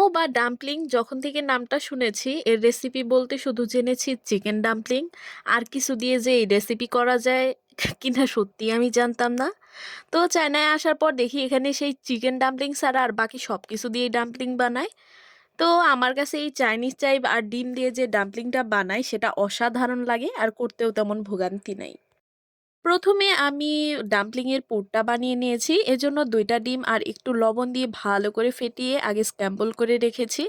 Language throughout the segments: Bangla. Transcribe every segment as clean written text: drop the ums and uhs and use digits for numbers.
মোমো বা ডাম্পলিং যখন থেকে নামটা শুনেছি এর রেসিপি বলতে শুধু জেনেছি চিকেন ডাম্পলিং। আর কিছু দিয়ে যে এই রেসিপি করা যায় কিনা সত্যি আমি জানতাম না। তো চায়নায় আসার পর দেখি এখানে সেই চিকেন ডাম্পলিং ছাড়া আর বাকি সব কিছু দিয়ে ডাম্পলিং বানায়। তো আমার কাছে এই চাইনিজ চাইব আর ডিম দিয়ে যে ডাম্পলিংটা বানায় সেটা অসাধারণ লাগে আর করতেও তেমন ভোগান্তি নাই। প্রথমে আমি ডাম্পলিংয়ের পুরটা বানিয়ে নিয়েছি। এজন্য ২টা ডিম আর একটু লবণ দিয়ে ভালো করে ফেটিয়ে আগে স্ক্র্যাম্বল করে রেখেছি।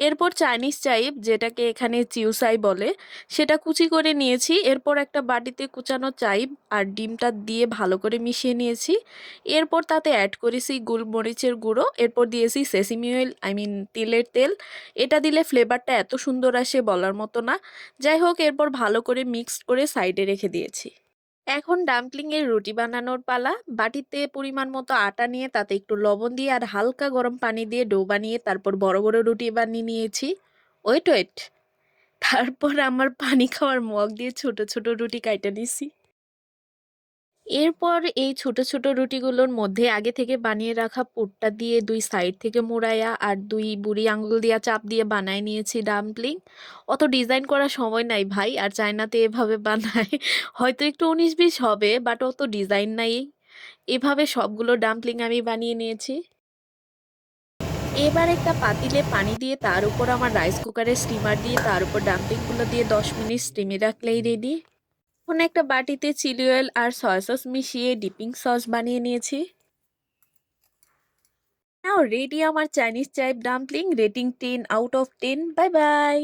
এরপর চাইনিজ চাইব, যেটাকে এখানে চিউসাই বলে, সেটা কুচি করে নিয়েছি। এরপর একটা বাটিতে কুচানো চাইব আর ডিমটা দিয়ে ভালো করে মিশিয়ে নিয়েছি। এরপর তাতে অ্যাড করেছি গোলমরিচের গুঁড়ো, এরপর দিয়েছি সেসিমি অয়েল, তিলের তেল। এটা দিলে ফ্লেভারটা এত সুন্দর আসে বলার মতো না। যাই হোক, এরপর ভালো করে মিক্সড করে সাইডে রেখে দিয়েছি। এখন ডাম্পলিং এর রুটি বানানোর পালা। বাটিতে পরিমাণ মতো আটা নিয়ে তাতে একটু লবণ দিয়ে আর হালকা গরম পানি দিয়ে ডো বানিয়ে তারপর বড় বড় রুটি বানিয়ে নিয়েছি। ওয়েট ওয়েট, তারপর আমার পানি খাওয়ার মগ দিয়ে ছোট ছোট রুটি কাইটা নিছি। এরপর এই ছোট ছোট রুটিগুলোর মধ্যে আগে থেকে বানিয়ে রাখা পুরটা দিয়ে দুই সাইড থেকে মুড়াইয়া আর দুই বুড়ি আঙ্গুল দিয়া চাপ দিয়ে বানায় নিয়েছি ডাম্পলিং। অত ডিজাইন করার সময় নাই ভাই, আর চায়নাতে এভাবে বানায়। হয়তো একটু ১৯-২০ হবে, বাট অত ডিজাইন নাই। এভাবে সবগুলো ডাম্পলিং আমি বানিয়ে নিয়েছি। এবার একটা পাতিলে পানি দিয়ে তার উপর আমার রাইস কুকারের স্টিমার দিয়ে তার উপর ডাম্পলিংগুলো দিয়ে ১০ মিনিট স্টিমে রাখলেই রেডি। এখন একটা বাটিতে চিলি অয়েল আর সয়া সস মিশিয়ে ডিপিং সস বানিয়ে নিয়েছি। নাও রেডি আমার চাইনিজ চাইপ dumpling. Rating 10 out of 10। Bye by.